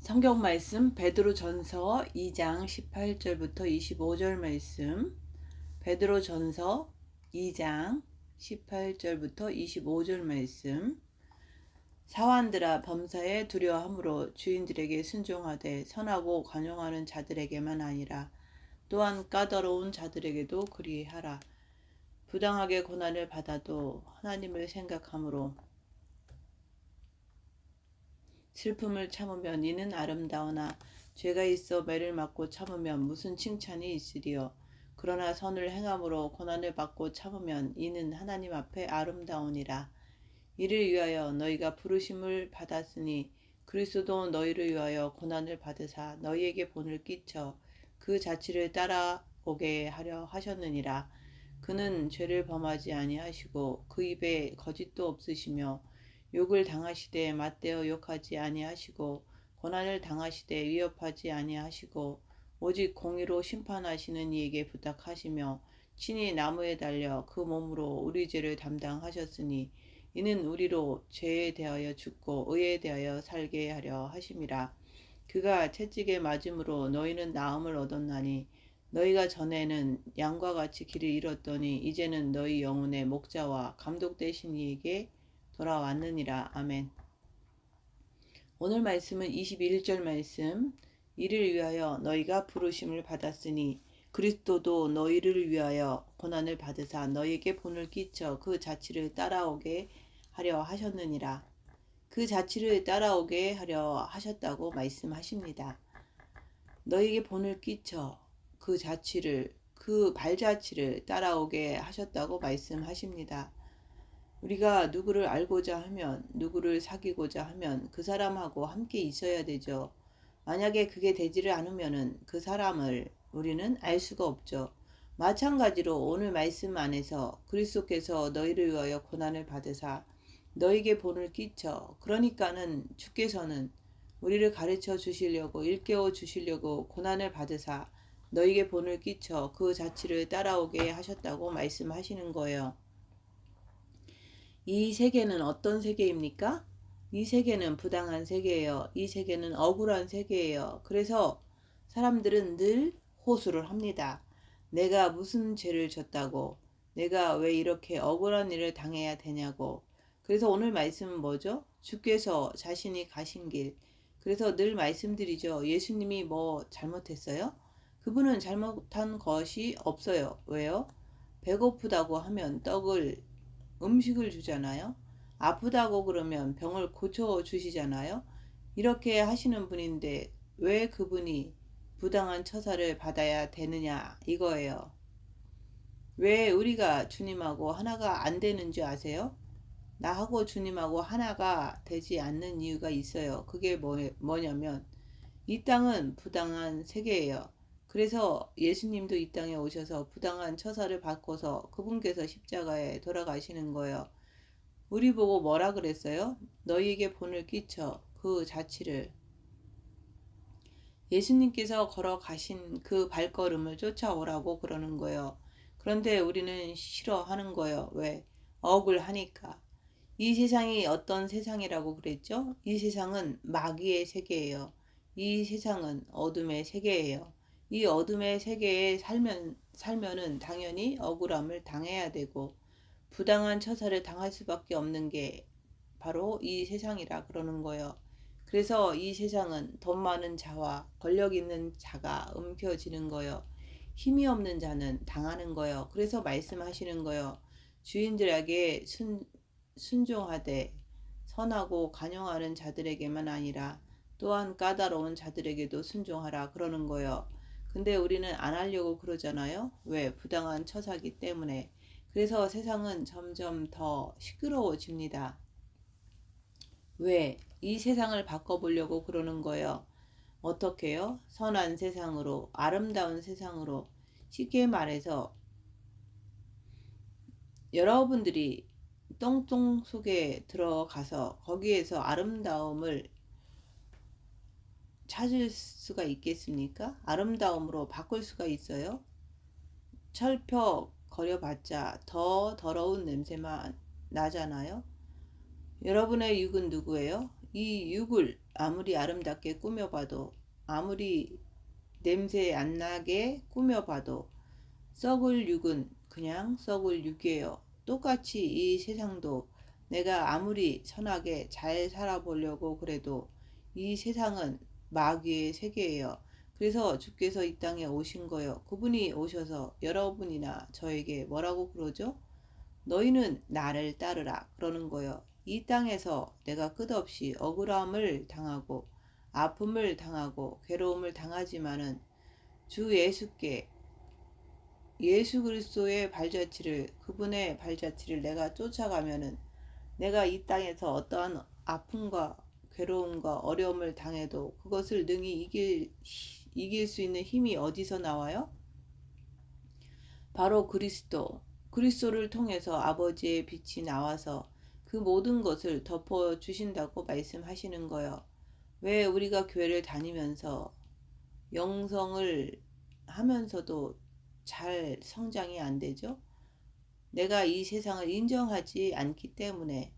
성경 말씀 베드로전서 2장 18절부터 25절 말씀. 베드로전서 2장 18절부터 25절 말씀. 사환들아, 범사에 두려워함으로 주인들에게 순종하되 선하고 관용하는 자들에게만 아니라 또한 까다로운 자들에게도 그리하라. 부당하게 고난을 받아도 하나님을 생각함으로 슬픔을 참으면 이는 아름다우나 죄가 있어 매를 맞고 참으면 무슨 칭찬이 있으리요. 그러나 선을 행함으로 고난을 받고 참으면 이는 하나님 앞에 아름다우니라. 이를 위하여 너희가 부르심을 받았으니 그리스도도 너희를 위하여 고난을 받으사 너희에게 본을 끼쳐 그 자취를 따라오게 하려 하셨느니라. 그는 죄를 범하지 아니하시고 그 입에 거짓도 없으시며 욕을 당하시되 맞대어 욕하지 아니하시고 고난을 당하시되 위협하지 아니하시고 오직 공의로 심판하시는 이에게 부탁하시며 친히 나무에 달려 그 몸으로 우리 죄를 담당하셨으니 이는 우리로 죄에 대하여 죽고 의에 대하여 살게 하려 하심이라. 그가 채찍에 맞음으로 너희는 나음을 얻었나니 너희가 전에는 양과 같이 길을 잃었더니 이제는 너희 영혼의 목자와 감독 되신 이에게 돌아왔느니라. 아멘. 오늘 말씀은 21절 말씀. 이를 위하여 너희가 부르심을 받았으니 그리스도도 너희를 위하여 고난을 받으사 너희에게 본을 끼쳐 그 자취를 따라오게 하려 하셨느니라. 그 자취를 따라오게 하려 하셨다고 말씀하십니다. 너희에게 본을 끼쳐 그 자취를, 그 발자취를 따라오게 하셨다고 말씀하십니다. 우리가 누구를 알고자 하면, 누구를 사귀고자 하면 그 사람하고 함께 있어야 되죠. 만약에 그게 되지를 않으면 그 사람을 우리는 알 수가 없죠. 마찬가지로 오늘 말씀 안에서 그리스도께서 너희를 위하여 고난을 받으사 너희에게 본을 끼쳐, 그러니까는 주께서는 우리를 가르쳐 주시려고 일깨워 주시려고 고난을 받으사 너희에게 본을 끼쳐 그 자취를 따라오게 하셨다고 말씀하시는 거예요. 이 세계는 어떤 세계입니까? 이 세계는 부당한 세계예요. 이 세계는 억울한 세계예요. 그래서 사람들은 늘 호소를 합니다. 내가 무슨 죄를 졌다고, 내가 왜 이렇게 억울한 일을 당해야 되냐고. 그래서 오늘 말씀은 뭐죠? 주께서 자신이 가신 길. 그래서 늘 말씀드리죠. 예수님이 뭐 잘못했어요? 그분은 잘못한 것이 없어요. 왜요? 배고프다고 하면 음식을 주잖아요. 아프다고 그러면 병을 고쳐주시잖아요. 이렇게 하시는 분인데 왜 그분이 부당한 처사를 받아야 되느냐 이거예요. 왜 우리가 주님하고 하나가 안 되는 줄 아세요? 나하고 주님하고 하나가 되지 않는 이유가 있어요. 그게 뭐냐면 이 땅은 부당한 세계예요. 그래서 예수님도 이 땅에 오셔서 부당한 처사를 받고서 그분께서 십자가에 돌아가시는 거예요. 우리 보고 뭐라 그랬어요? 너희에게 본을 끼쳐 그 자취를, 예수님께서 걸어가신 그 발걸음을 쫓아오라고 그러는 거예요. 그런데 우리는 싫어하는 거예요. 왜? 억울하니까. 이 세상이 어떤 세상이라고 그랬죠? 이 세상은 마귀의 세계예요. 이 세상은 어둠의 세계예요. 이 어둠의 세계에 살면은 당연히 억울함을 당해야 되고 부당한 처사를 당할 수밖에 없는 게 바로 이 세상이라 그러는 거예요. 그래서 이 세상은 돈 많은 자와 권력 있는 자가 움켜쥐는 거예요. 힘이 없는 자는 당하는 거예요. 그래서 말씀하시는 거예요. 주인들에게 순종하되 선하고 관용하는 자들에게만 아니라 또한 까다로운 자들에게도 순종하라 그러는 거예요. 근데 우리는 안 하려고 그러잖아요. 왜? 부당한 처사기 때문에. 그래서 세상은 점점 더 시끄러워집니다. 왜? 이 세상을 바꿔보려고 그러는 거예요. 어떻게요? 선한 세상으로, 아름다운 세상으로. 쉽게 말해서 여러분들이 똥똥 속에 들어가서 거기에서 아름다움을 찾을 수가 있겠습니까? 아름다움으로 바꿀 수가 있어요? 철퍽 거려봤자 더 더러운 냄새만 나잖아요. 여러분의 육은 누구예요? 이 육을 아무리 아름답게 꾸며봐도, 아무리 냄새 안 나게 꾸며봐도 썩을 육은 그냥 썩을 육이에요. 똑같이 이 세상도 내가 아무리 선하게 잘 살아보려고 그래도 이 세상은 마귀의 세계예요. 그래서 주께서 이 땅에 오신 거예요. 그분이 오셔서 여러분이나 저에게 뭐라고 그러죠? 너희는 나를 따르라 그러는 거예요. 이 땅에서 내가 끝없이 억울함을 당하고 아픔을 당하고 괴로움을 당하지만은 주 예수께 예수 그리스도의 발자취를 그분의 발자취를 내가 쫓아가면은 내가 이 땅에서 어떠한 아픔과 괴로움과 어려움을 당해도 그것을 능히 이길 수 있는 힘이 어디서 나와요? 바로 그리스도를 통해서 아버지의 빛이 나와서 그 모든 것을 덮어 주신다고 말씀하시는 거예요. 왜 우리가 교회를 다니면서 영성을 하면서도 잘 성장이 안 되죠? 내가 이 세상을 인정하지 않기 때문에.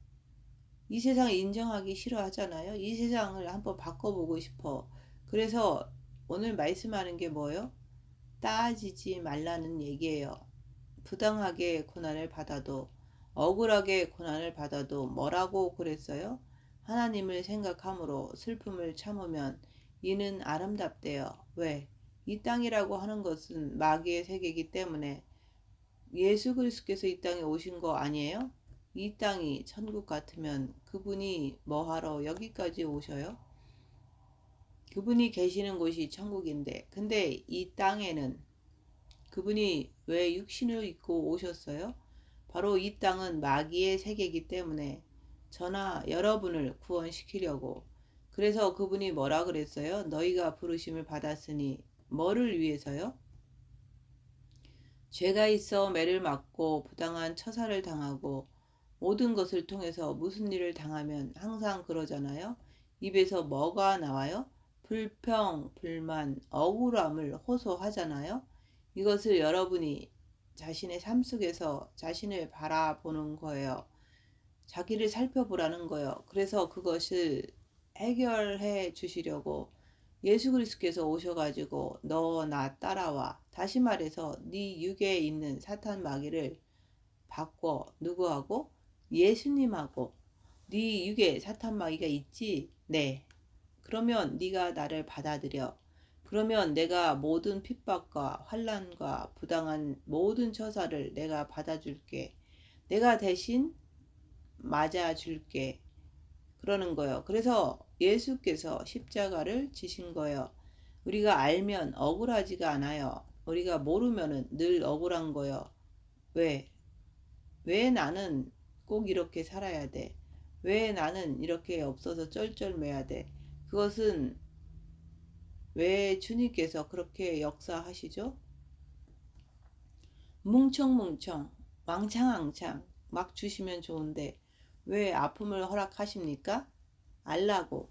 이 세상을 인정하기 싫어하잖아요. 이 세상을 한번 바꿔보고 싶어. 그래서 오늘 말씀하는 게 뭐예요? 따지지 말라는 얘기예요. 부당하게 고난을 받아도, 억울하게 고난을 받아도 뭐라고 그랬어요? 하나님을 생각함으로 슬픔을 참으면 이는 아름답대요. 왜? 이 땅이라고 하는 것은 마귀의 세계이기 때문에 예수 그리스도께서 이 땅에 오신 거 아니에요? 이 땅이 천국 같으면 그분이 뭐하러 여기까지 오셔요? 그분이 계시는 곳이 천국인데, 근데 이 땅에는 그분이 왜 육신을 입고 오셨어요? 바로 이 땅은 마귀의 세계이기 때문에 저나 여러분을 구원시키려고. 그래서 그분이 뭐라 그랬어요? 너희가 부르심을 받았으니 뭐를 위해서요? 죄가 있어 매를 맞고 부당한 처사를 당하고 모든 것을 통해서 무슨 일을 당하면 항상 그러잖아요. 입에서 뭐가 나와요? 불평, 불만, 억울함을 호소하잖아요. 이것을 여러분이 자신의 삶 속에서 자신을 바라보는 거예요. 자기를 살펴보라는 거예요. 그래서 그것을 해결해 주시려고 예수 그리스도께서 오셔가지고 너 나 따라와. 다시 말해서 네 육에 있는 사탄 마귀를 바꿔. 누구하고? 예수님하고. 네 육에 사탄 마귀가 있지? 네. 그러면 네가 나를 받아들여. 그러면 내가 모든 핍박과 환난과 부당한 모든 처사를 내가 받아줄게. 내가 대신 맞아줄게. 그러는 거예요. 그래서 예수께서 십자가를 지신 거예요. 우리가 알면 억울하지가 않아요. 우리가 모르면은 늘 억울한 거예요. 왜? 왜 나는 꼭 이렇게 살아야 돼? 왜 나는 이렇게 없어서 쩔쩔매야 돼? 그것은 왜 주님께서 그렇게 역사하시죠? 뭉청뭉청, 왕창왕창 막 주시면 좋은데 왜 아픔을 허락하십니까? 알라고.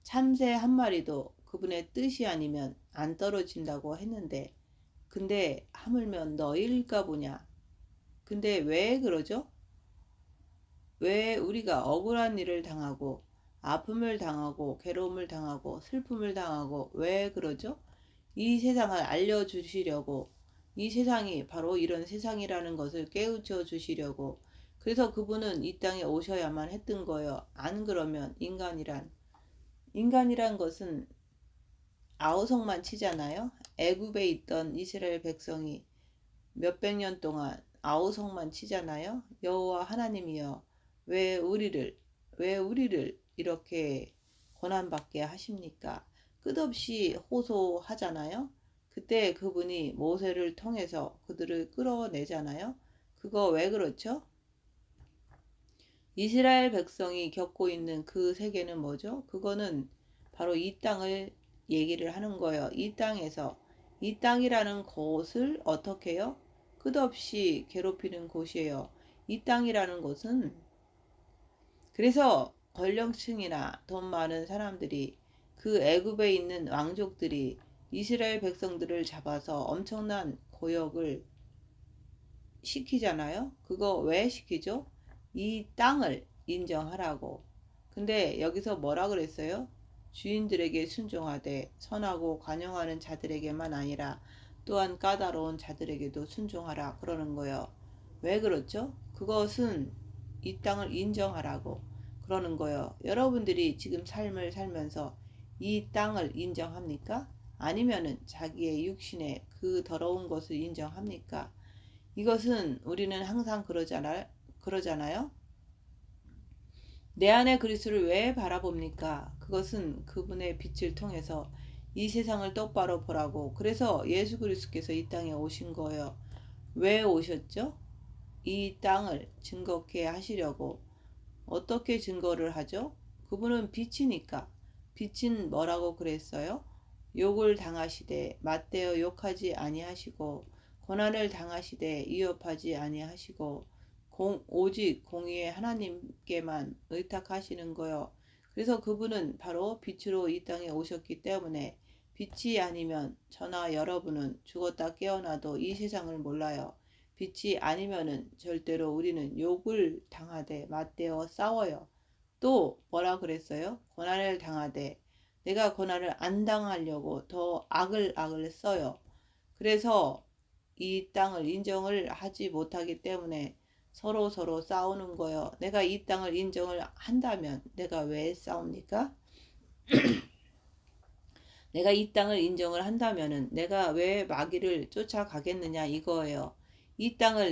참새 한 마리도 그분의 뜻이 아니면 안 떨어진다고 했는데 근데 하물며 너일까 보냐. 근데 왜 그러죠? 왜 우리가 억울한 일을 당하고 아픔을 당하고 괴로움을 당하고 슬픔을 당하고 왜 그러죠? 이 세상을 알려주시려고 이 세상이 바로 이런 세상이라는 것을 깨우쳐 주시려고 그래서 그분은 이 땅에 오셔야만 했던 거예요. 안 그러면 인간이란 것은 아우성만 치잖아요. 애굽에 있던 이스라엘 백성이 몇백 년 동안 아우성만 치잖아요. 여호와 하나님이여 왜 우리를 이렇게 고난받게 하십니까? 끝없이 호소하잖아요. 그때 그분이 모세를 통해서 그들을 끌어내잖아요. 그거 왜 그렇죠? 이스라엘 백성이 겪고 있는 그 세계는 뭐죠? 그거는 바로 이 땅을 얘기를 하는 거예요. 이 땅이라는 곳을 어떻게 해요? 끝없이 괴롭히는 곳이에요. 이 땅이라는 곳은 그래서 권력층이나 돈 많은 사람들이 그 애굽에 있는 왕족들이 이스라엘 백성들을 잡아서 엄청난 고역을 시키잖아요. 그거 왜 시키죠? 이 땅을 인정하라고. 근데 여기서 뭐라 그랬어요? 주인들에게 순종하되 선하고 관용하는 자들에게만 아니라 또한 까다로운 자들에게도 순종하라 그러는 거예요. 왜 그렇죠? 그것은 이 땅을 인정하라고 그러는 거예요. 여러분들이 지금 삶을 살면서 이 땅을 인정합니까? 아니면은 자기의 육신의 그 더러운 것을 인정합니까? 이것은 우리는 항상 그러잖아요. 내 안에 그리스도를 왜 바라봅니까? 그것은 그분의 빛을 통해서 이 세상을 똑바로 보라고. 그래서 예수 그리스도께서 이 땅에 오신 거예요. 왜 오셨죠? 이 땅을 증거케 하시려고. 어떻게 증거를 하죠? 그분은 빛이니까. 빛은 뭐라고 그랬어요? 욕을 당하시되 맞대어 욕하지 아니하시고 고난을 당하시되 위협하지 아니하시고 오직 공의의 하나님께만 의탁하시는 거요. 그래서 그분은 바로 빛으로 이 땅에 오셨기 때문에 빛이 아니면 저나 여러분은 죽었다 깨어나도 이 세상을 몰라요. 빛이 아니면은 절대로 우리는 욕을 당하되 맞대어 싸워요. 또 뭐라 그랬어요? 고난을 당하되 내가 고난을 안 당하려고 더 악을 써요. 그래서 이 땅을 인정을 하지 못하기 때문에 서로 싸우는 거예요. 내가 이 땅을 인정을 한다면 내가 왜 싸웁니까? 내가 이 땅을 인정을 한다면은 내가 왜 마귀를 쫓아가겠느냐 이거예요. 이 땅을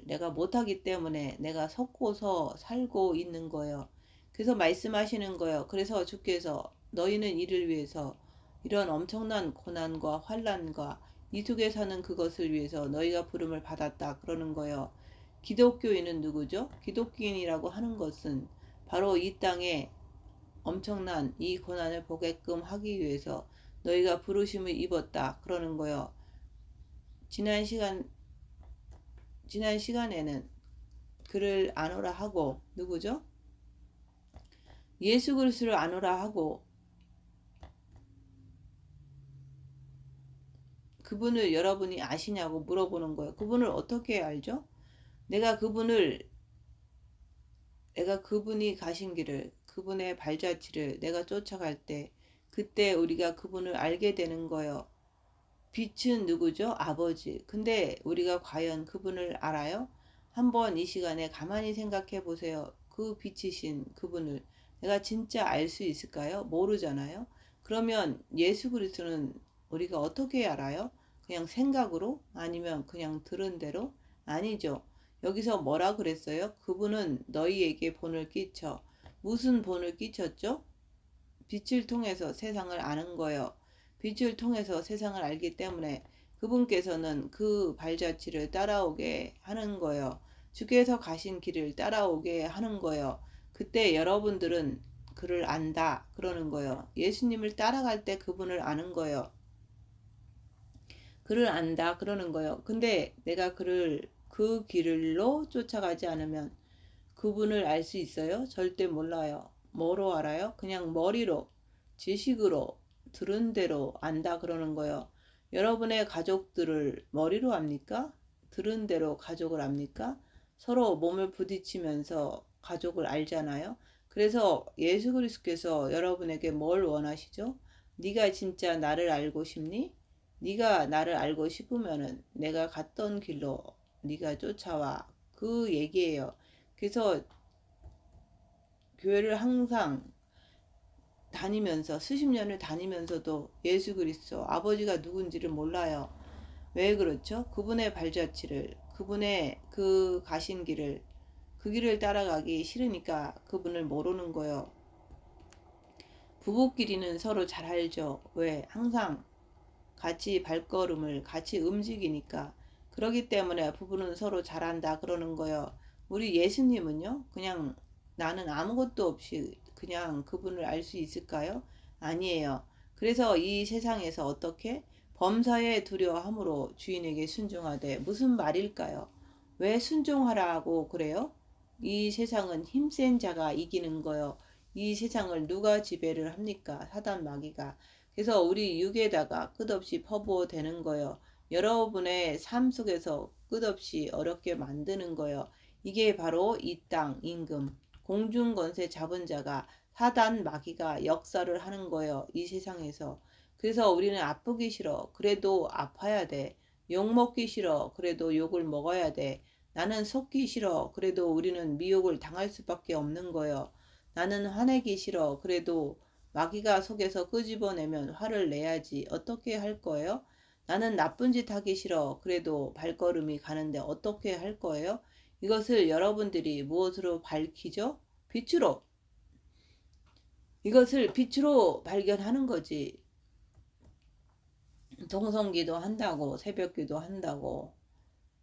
내가 못하기 때문에 내가 섞고서 살고 있는 거예요. 그래서 말씀하시는 거예요. 그래서 주께서 너희는 이를 위해서 이런 엄청난 고난과 환난과 이 속에 사는 그것을 위해서 너희가 부름을 받았다 그러는 거예요. 기독교인은 누구죠? 기독교인이라고 하는 것은 바로 이 땅에 엄청난 이 고난을 보게끔 하기 위해서 너희가 부르심을 입었다 그러는 거예요. 지난 시간에는 그를 아노라 하고 누구죠? 예수 그리스도를 아노라 하고 그분을 여러분이 아시냐고 물어보는 거예요. 그분을 어떻게 알죠? 내가 그분이 가신 길을 그분의 발자취를 내가 쫓아갈 때 그때 우리가 그분을 알게 되는 거예요. 빛은 누구죠? 아버지. 근데 우리가 과연 그분을 알아요? 한번 이 시간에 가만히 생각해 보세요. 그 빛이신 그분을 내가 진짜 알 수 있을까요? 모르잖아요. 그러면 예수 그리스도는 우리가 어떻게 알아요? 그냥 생각으로? 아니면 그냥 들은 대로? 아니죠. 여기서 뭐라 그랬어요? 그분은 너희에게 본을 끼쳐. 무슨 본을 끼쳤죠? 빛을 통해서 세상을 아는 거예요. 빛을 통해서 세상을 알기 때문에 그분께서는 그 발자취를 따라오게 하는 거예요. 주께서 가신 길을 따라오게 하는 거예요. 그때 여러분들은 그를 안다 그러는 거예요. 예수님을 따라갈 때 그분을 아는 거예요. 그를 안다 그러는 거예요. 근데 내가 그를 그 길로 쫓아가지 않으면 그분을 알 수 있어요? 절대 몰라요. 뭐로 알아요? 그냥 머리로, 지식으로, 들은 대로 안다 그러는 거예요. 여러분의 가족들을 머리로 압니까? 들은 대로 가족을 압니까? 서로 몸을 부딪히면서 가족을 알잖아요. 그래서 예수 그리스도께서 여러분에게 뭘 원하시죠? 네가 진짜 나를 알고 싶니? 네가 나를 알고 싶으면은 내가 갔던 길로 네가 쫓아와. 그 얘기예요. 그래서 교회를 항상 다니면서 수십 년을 다니면서도 예수 그리스도 아버지가 누군지를 몰라요. 왜 그렇죠? 그분의 발자취를 그분의 그 가신 길을 그 길을 따라가기 싫으니까 그분을 모르는 거예요. 부부끼리는 서로 잘 알죠. 왜? 항상 같이 발걸음을 같이 움직이니까. 그러기 때문에 부부는 서로 잘한다 그러는 거예요. 우리 예수님은요, 그냥 나는 아무것도 없이 그냥 그분을 알 수 있을까요? 아니에요. 그래서 이 세상에서 어떻게 범사에 두려워함으로 주인에게 순종하되 무슨 말일까요? 왜 순종하라고 그래요? 이 세상은 힘센 자가 이기는 거요. 이 세상을 누가 지배를 합니까? 사단 마귀가. 그래서 우리 육에다가 끝없이 퍼부어대는 거예요. 여러분의 삶 속에서 끝없이 어렵게 만드는 거예요. 이게 바로 이 땅 임금 공중 권세 잡은 자가 사단 마귀가 역사를 하는 거예요. 이 세상에서. 그래서 우리는 아프기 싫어. 그래도 아파야 돼. 욕 먹기 싫어. 그래도 욕을 먹어야 돼. 나는 속기 싫어. 그래도 우리는 미혹을 당할 수밖에 없는 거예요. 나는 화내기 싫어. 그래도 마귀가 속에서 끄집어내면 화를 내야지. 어떻게 할 거예요? 나는 나쁜 짓 하기 싫어. 그래도 발걸음이 가는데 어떻게 할 거예요? 이것을 여러분들이 무엇으로 밝히죠? 빛으로. 이것을 빛으로 발견하는 거지. 동성기도 한다고 새벽기도 한다고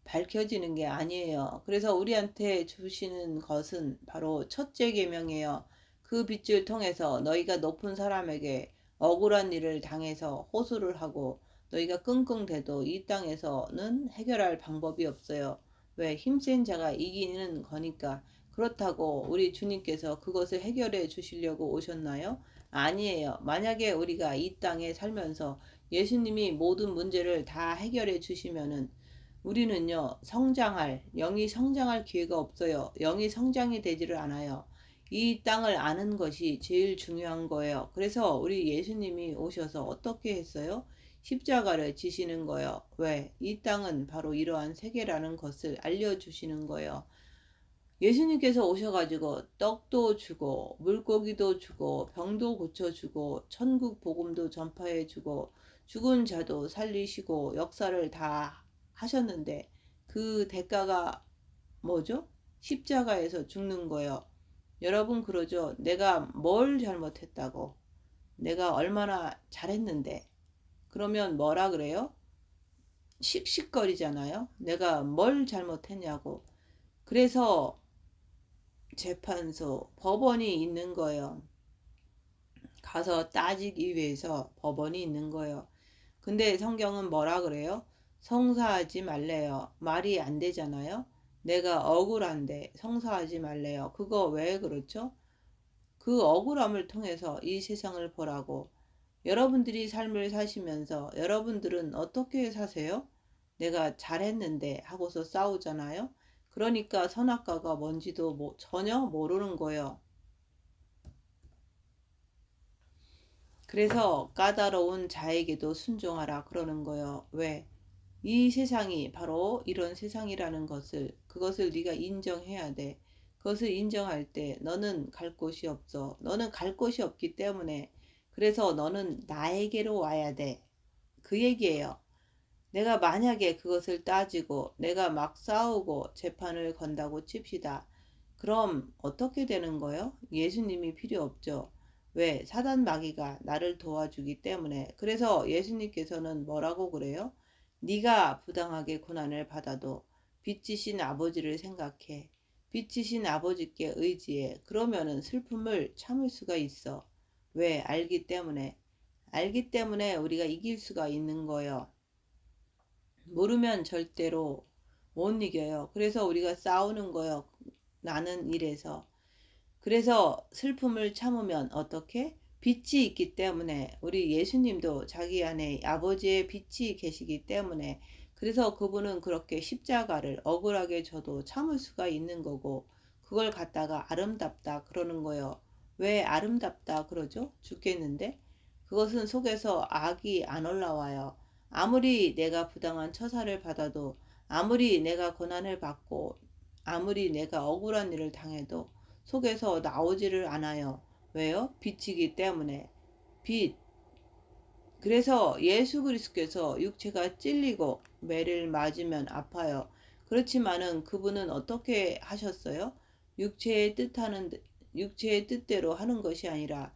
밝혀지는 게 아니에요. 그래서 우리한테 주시는 것은 바로 첫째 계명이에요. 그 빛을 통해서 너희가 높은 사람에게 억울한 일을 당해서 호소를 하고 너희가 끙끙대도 이 땅에서는 해결할 방법이 없어요. 왜? 힘센 자가 이기는 거니까. 그렇다고 우리 주님께서 그것을 해결해 주시려고 오셨나요? 아니에요. 만약에 우리가 이 땅에 살면서 예수님이 모든 문제를 다 해결해 주시면은 우리는요, 영이 성장할 기회가 없어요. 영이 성장이 되지를 않아요. 이 땅을 아는 것이 제일 중요한 거예요. 그래서 우리 예수님이 오셔서 어떻게 했어요? 십자가를 지시는 거예요. 왜? 이 땅은 바로 이러한 세계라는 것을 알려주시는 거예요. 예수님께서 오셔가지고 떡도 주고 물고기도 주고 병도 고쳐주고 천국 복음도 전파해주고 죽은 자도 살리시고 역사를 다 하셨는데 그 대가가 뭐죠? 십자가에서 죽는 거예요. 여러분 그러죠? 내가 뭘 잘못했다고? 내가 얼마나 잘했는데? 그러면 뭐라 그래요? 씩씩거리잖아요. 내가 뭘 잘못했냐고. 그래서 재판소, 법원이 있는 거예요. 가서 따지기 위해서 법원이 있는 거예요. 근데 성경은 뭐라 그래요? 성사하지 말래요. 말이 안 되잖아요. 내가 억울한데 성사하지 말래요. 그거 왜 그렇죠? 그 억울함을 통해서 이 세상을 보라고. 여러분들이 삶을 사시면서 여러분들은 어떻게 사세요? 내가 잘했는데 하고서 싸우잖아요. 그러니까 선악과가 뭔지도 전혀 모르는 거예요. 그래서 까다로운 자에게도 순종하라 그러는 거예요. 왜? 이 세상이 바로 이런 세상이라는 그것을 네가 인정해야 돼. 그것을 인정할 때 너는 갈 곳이 없어. 너는 갈 곳이 없기 때문에 그래서 너는 나에게로 와야 돼. 그 얘기예요. 내가 만약에 그것을 따지고 내가 막 싸우고 재판을 건다고 칩시다. 그럼 어떻게 되는 거예요? 예수님이 필요 없죠. 왜? 사단 마귀가 나를 도와주기 때문에. 그래서 예수님께서는 뭐라고 그래요? 네가 부당하게 고난을 받아도 빛이신 아버지를 생각해. 빛이신 아버지께 의지해. 그러면은 슬픔을 참을 수가 있어. 왜? 알기 때문에. 알기 때문에 우리가 이길 수가 있는 거예요. 모르면 절대로 못 이겨요. 그래서 우리가 싸우는 거예요. 나는 이래서. 그래서 슬픔을 참으면 어떻게? 빛이 있기 때문에 우리 예수님도 자기 안에 아버지의 빛이 계시기 때문에 그래서 그분은 그렇게 십자가를 억울하게 져도 참을 수가 있는 거고 그걸 갖다가 아름답다 그러는 거예요. 왜 아름답다 그러죠? 죽겠는데? 그것은 속에서 악이 안 올라와요. 아무리 내가 부당한 처사를 받아도 아무리 내가 고난을 받고 아무리 내가 억울한 일을 당해도 속에서 나오지를 않아요. 왜요? 빛이기 때문에. 빛. 그래서 예수 그리스도께서 육체가 찔리고 매를 맞으면 아파요. 그렇지만은 그분은 어떻게 하셨어요? 육체의 뜻대로 하는 것이 아니라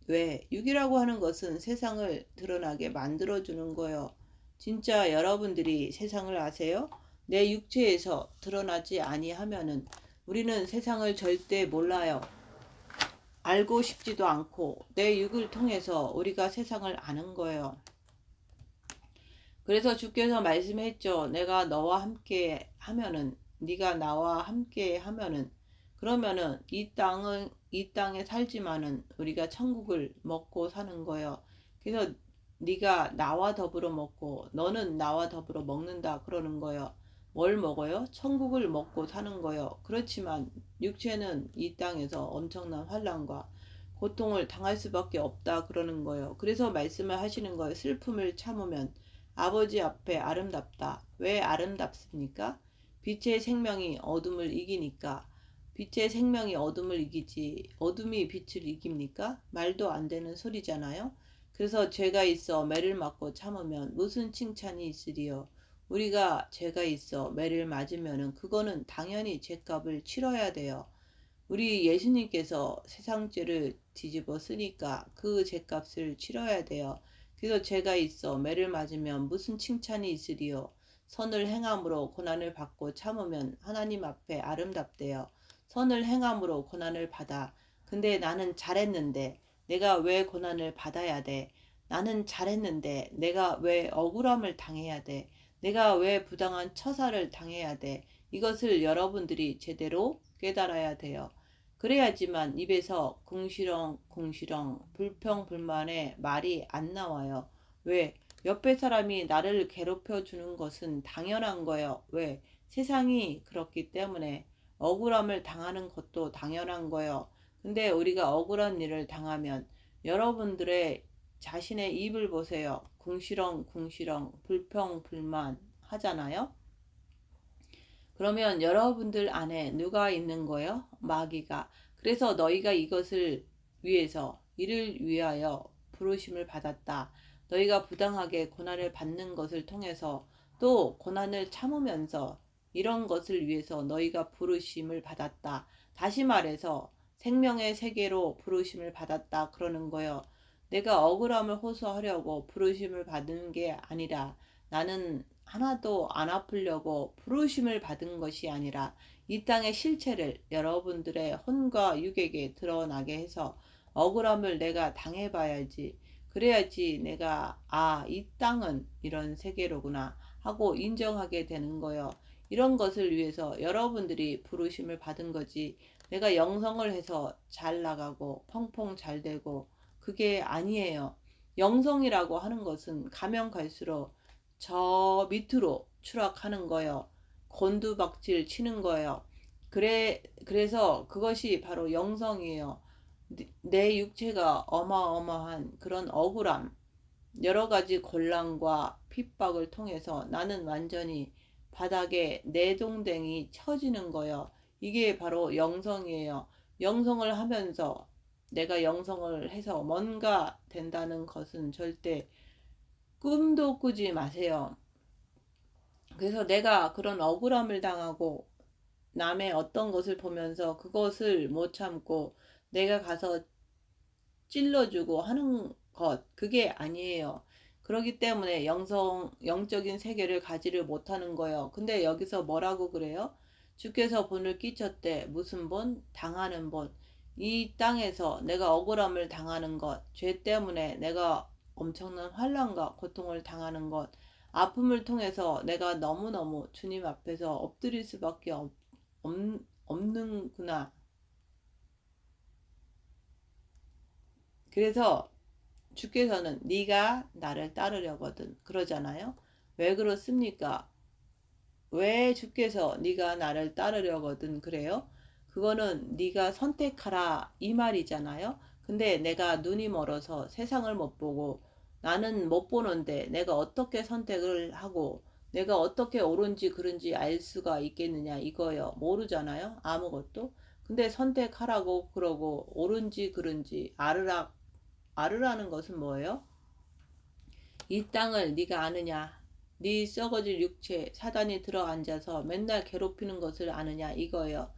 왜? 육이라고 하는 것은 세상을 드러나게 만들어주는 거예요. 진짜 여러분들이 세상을 아세요? 내 육체에서 드러나지 아니하면은 우리는 세상을 절대 몰라요. 알고 싶지도 않고 내 육을 통해서 우리가 세상을 아는 거예요. 그래서 주께서 말씀했죠. 내가 너와 함께 하면은 네가 나와 함께 하면은 그러면은 이 땅에 살지만은 우리가 천국을 먹고 사는 거예요. 그래서 네가 나와 더불어 먹고 너는 나와 더불어 먹는다 그러는 거예요. 뭘 먹어요? 천국을 먹고 사는 거요. 그렇지만 육체는 이 땅에서 엄청난 환난과 고통을 당할 수밖에 없다 그러는 거예요. 그래서 말씀을 하시는 거예요. 슬픔을 참으면 아버지 앞에 아름답다. 왜 아름답습니까? 빛의 생명이 어둠을 이기니까. 빛의 생명이 어둠을 이기지 어둠이 빛을 이깁니까? 말도 안 되는 소리잖아요. 그래서 죄가 있어 매를 맞고 참으면 무슨 칭찬이 있으리요. 우리가 죄가 있어 매를 맞으면은 그거는 당연히 죄값을 치러야 돼요. 우리 예수님께서 세상 죄를 뒤집어 쓰니까 그 죄값을 치러야 돼요. 그래서 죄가 있어 매를 맞으면 무슨 칭찬이 있으리요. 선을 행함으로 고난을 받고 참으면 하나님 앞에 아름답대요. 선을 행함으로 고난을 받아. 근데 나는 잘했는데 내가 왜 고난을 받아야 돼? 나는 잘했는데 내가 왜 억울함을 당해야 돼? 내가 왜 부당한 처사를 당해야 돼? 이것을 여러분들이 제대로 깨달아야 돼요. 그래야지만 입에서 궁시렁 불평불만의 말이 안 나와요. 왜? 옆에 사람이 나를 괴롭혀 주는 것은 당연한 거예요. 왜? 세상이 그렇기 때문에 억울함을 당하는 것도 당연한 거예요. 근데 우리가 억울한 일을 당하면 여러분들의 자신의 입을 보세요. 궁시렁 불평불만 하잖아요. 그러면 여러분들 안에 누가 있는 거예요? 마귀가. 그래서 너희가 이것을 위해서 이를 위하여 부르심을 받았다. 너희가 부당하게 고난을 받는 것을 통해서 또 고난을 참으면서 이런 것을 위해서 너희가 부르심을 받았다. 다시 말해서 생명의 세계로 부르심을 받았다 그러는 거예요. 내가 억울함을 호소하려고 부르심을 받은 게 아니라 나는 하나도 안 아프려고 부르심을 받은 것이 아니라 이 땅의 실체를 여러분들의 혼과 육에게 드러나게 해서 억울함을 내가 당해봐야지. 그래야지 내가 이 땅은 이런 세계로구나 하고 인정하게 되는 거예요. 이런 것을 위해서 여러분들이 부르심을 받은 거지. 내가 영성을 해서 잘 나가고 펑펑 잘 되고 그게 아니에요. 영성이라고 하는 것은 가면 갈수록 저 밑으로 추락하는 거예요. 곤두박질 치는 거예요. 그래서 그것이 바로 영성이에요. 내 육체가 어마어마한 그런 억울함, 여러 가지 곤란과 핍박을 통해서 나는 완전히 바닥에 내동댕이 쳐지는 거예요. 이게 바로 영성이에요. 영성을 하면서 내가 영성을 해서 뭔가 된다는 것은 절대 꿈도 꾸지 마세요. 그래서 내가 그런 억울함을 당하고 남의 어떤 것을 보면서 그것을 못 참고 내가 가서 찔러주고 하는 것, 그게 아니에요. 그렇기 때문에 영적인 세계를 가지를 못하는 거예요. 근데 여기서 뭐라고 그래요? 주께서 본을 끼쳤대. 무슨 본? 당하는 본. 이 땅에서 내가 억울함을 당하는 것, 죄 때문에 내가 엄청난 환난과 고통을 당하는 것, 아픔을 통해서 내가 너무너무 주님 앞에서 엎드릴 수밖에 없는구나. 그래서 주께서는 네가 나를 따르려거든 그러잖아요. 왜 그렇습니까? 왜 주께서 네가 나를 따르려거든 그래요? 그거는 네가 선택하라 이 말이잖아요. 근데 내가 눈이 멀어서 세상을 못 보고 나는 못 보는데 내가 어떻게 선택을 하고 내가 어떻게 옳은지 그른지 알 수가 있겠느냐 이거예요. 모르잖아요. 아무것도. 근데 선택하라고 그러고 옳은지 그른지 아르라는 것은 뭐예요? 이 땅을 네가 아느냐? 네 썩어질 육체 사단이 들어앉아서 맨날 괴롭히는 것을 아느냐 이거예요.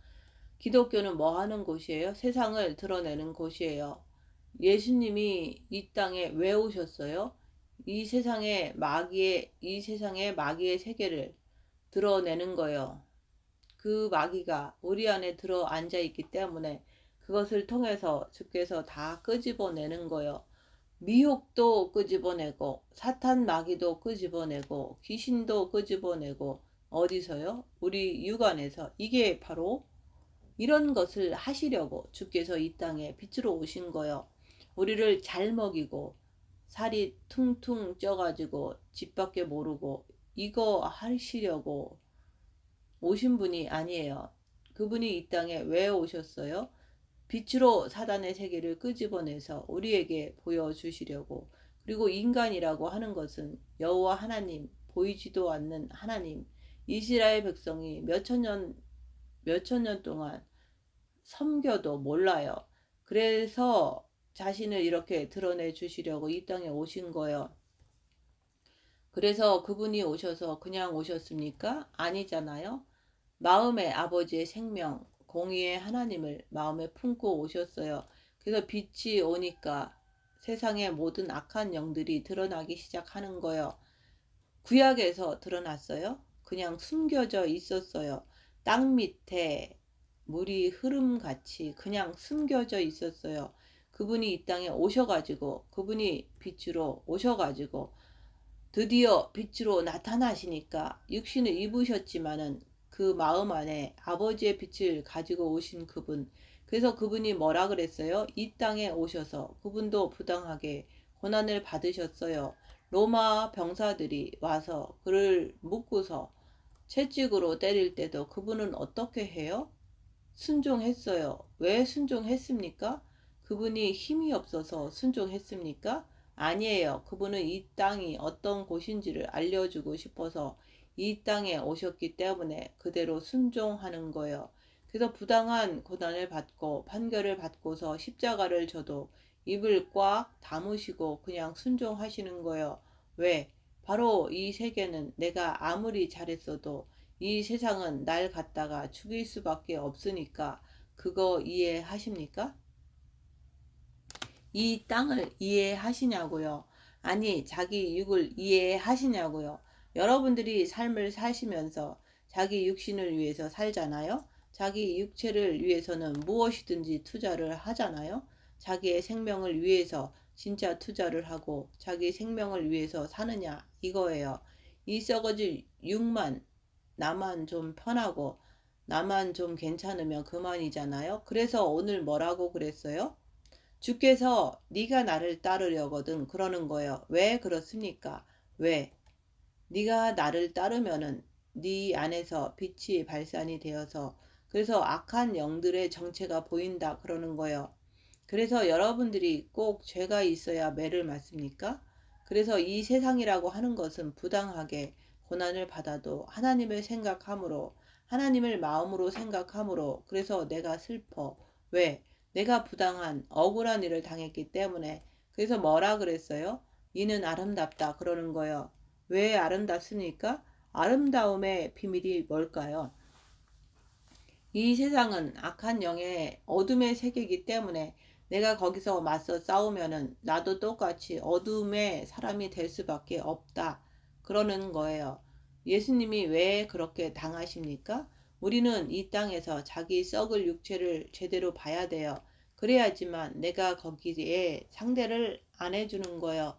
기독교는 뭐 하는 곳이에요? 세상을 드러내는 곳이에요. 예수님이 이 땅에 왜 오셨어요? 이 세상의 마귀의 세계를 드러내는 거예요. 그 마귀가 우리 안에 들어 앉아 있기 때문에 그것을 통해서 주께서 다 끄집어내는 거예요. 미혹도 끄집어내고 사탄 마귀도 끄집어내고 귀신도 끄집어내고 어디서요? 우리 육안에서. 이게 바로 이런 것을 하시려고 주께서 이 땅에 빛으로 오신 거예요. 우리를 잘 먹이고 살이 퉁퉁 쪄가지고 집 밖에 모르고 이거 하시려고 오신 분이 아니에요. 그분이 이 땅에 왜 오셨어요? 빛으로 사단의 세계를 끄집어내서 우리에게 보여주시려고. 그리고 인간이라고 하는 것은 여호와 하나님, 보이지도 않는 하나님, 이스라엘 백성이 몇천 년 동안 섬겨도 몰라요. 그래서 자신을 이렇게 드러내 주시려고 이 땅에 오신 거예요. 그래서 그분이 오셔서 그냥 오셨습니까? 아니잖아요. 마음의 아버지의 생명, 공의의 하나님을 마음에 품고 오셨어요. 그래서 빛이 오니까 세상의 모든 악한 영들이 드러나기 시작하는 거예요. 구약에서 드러났어요. 그냥 숨겨져 있었어요. 땅 밑에 물이 흐름같이 그냥 숨겨져 있었어요. 그분이 이 땅에 오셔가지고, 그분이 빛으로 오셔가지고 드디어 빛으로 나타나시니까 육신을 입으셨지만은 그 마음 안에 아버지의 빛을 가지고 오신 그분. 그래서 그분이 뭐라 그랬어요? 이 땅에 오셔서 그분도 부당하게 고난을 받으셨어요. 로마 병사들이 와서 그를 묶고서 채찍으로 때릴 때도 그분은 어떻게 해요? 순종했어요. 왜 순종했습니까? 그분이 힘이 없어서 순종했습니까? 아니에요. 그분은 이 땅이 어떤 곳인지를 알려주고 싶어서 이 땅에 오셨기 때문에 그대로 순종하는 거예요. 그래서 부당한 고난을 받고 판결을 받고서 십자가를 져도 입을 꽉 다무시고 그냥 순종하시는 거예요. 왜? 바로 이 세계는 내가 아무리 잘했어도 이 세상은 날 갖다가 죽일 수밖에 없으니까. 그거 이해하십니까? 이 땅을 이해하시냐고요? 아니, 자기 육을 이해하시냐고요? 여러분들이 삶을 사시면서 자기 육신을 위해서 살잖아요? 자기 육체를 위해서는 무엇이든지 투자를 하잖아요? 자기의 생명을 위해서 진짜 투자를 하고 자기 생명을 위해서 사느냐 이거예요. 이 썩어질 육만 나만 좀 편하고 나만 좀 괜찮으면 그만이잖아요. 그래서 오늘 뭐라고 그랬어요? 주께서 네가 나를 따르려거든 그러는 거예요. 왜 그렇습니까? 왜? 네가 나를 따르면은 네 안에서 빛이 발산이 되어서 그래서 악한 영들의 정체가 보인다 그러는 거예요. 그래서 여러분들이 꼭 죄가 있어야 매를 맞습니까? 그래서 이 세상이라고 하는 것은 부당하게 고난을 받아도 하나님을 생각함으로 하나님을 마음으로 생각함으로 그래서 내가 슬퍼. 왜? 내가 부당한 억울한 일을 당했기 때문에. 그래서 뭐라 그랬어요? 이는 아름답다 그러는 거예요. 왜 아름답습니까? 아름다움의 비밀이 뭘까요? 이 세상은 악한 영의 어둠의 세계이기 때문에 내가 거기서 맞서 싸우면은 나도 똑같이 어둠의 사람이 될 수밖에 없다. 그러는 거예요. 예수님이 왜 그렇게 당하십니까? 우리는 이 땅에서 자기 썩을 육체를 제대로 봐야 돼요. 그래야지만 내가 거기에 상대를 안 해주는 거예요.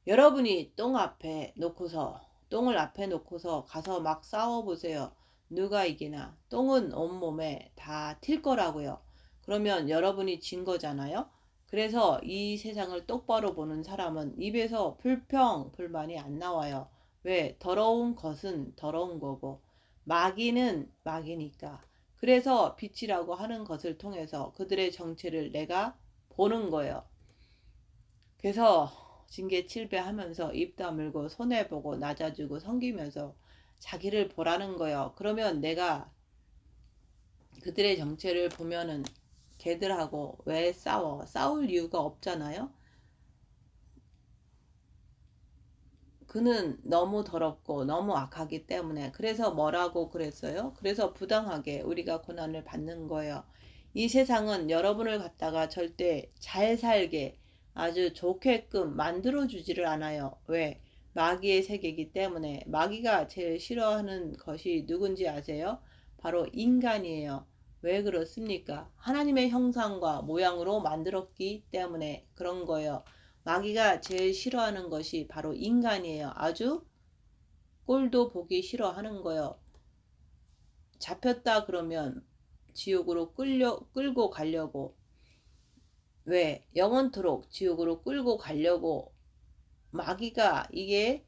여러분이 똥을 앞에 놓고서 가서 막 싸워보세요. 누가 이기나? 똥은 온몸에 다 튈 거라고요. 그러면 여러분이 진 거잖아요. 그래서 이 세상을 똑바로 보는 사람은 입에서 불평, 불만이 안 나와요. 왜? 더러운 것은 더러운 거고 마귀는 마귀니까. 그래서 빛이라고 하는 것을 통해서 그들의 정체를 내가 보는 거예요. 그래서 징계 칠배하면서 입 다물고 손해보고 낮아지고 섬기면서 자기를 보라는 거예요. 그러면 내가 그들의 정체를 보면은 걔들하고 왜 싸워? 싸울 이유가 없잖아요. 그는 너무 더럽고 너무 악하기 때문에. 그래서 뭐라고 그랬어요? 그래서 부당하게 우리가 고난을 받는 거예요. 이 세상은 여러분을 갖다가 절대 잘 살게 아주 좋게끔 만들어 주지를 않아요. 왜? 마귀의 세계이기 때문에. 마귀가 제일 싫어하는 것이 누군지 아세요? 바로 인간이에요. 왜 그렇습니까? 하나님의 형상과 모양으로 만들었기 때문에 그런 거예요. 마귀가 제일 싫어하는 것이 바로 인간이에요. 아주 꼴도 보기 싫어하는 거예요. 잡혔다 그러면 지옥으로 끌고 가려고. 왜? 영원토록 지옥으로 끌고 가려고 마귀가 이게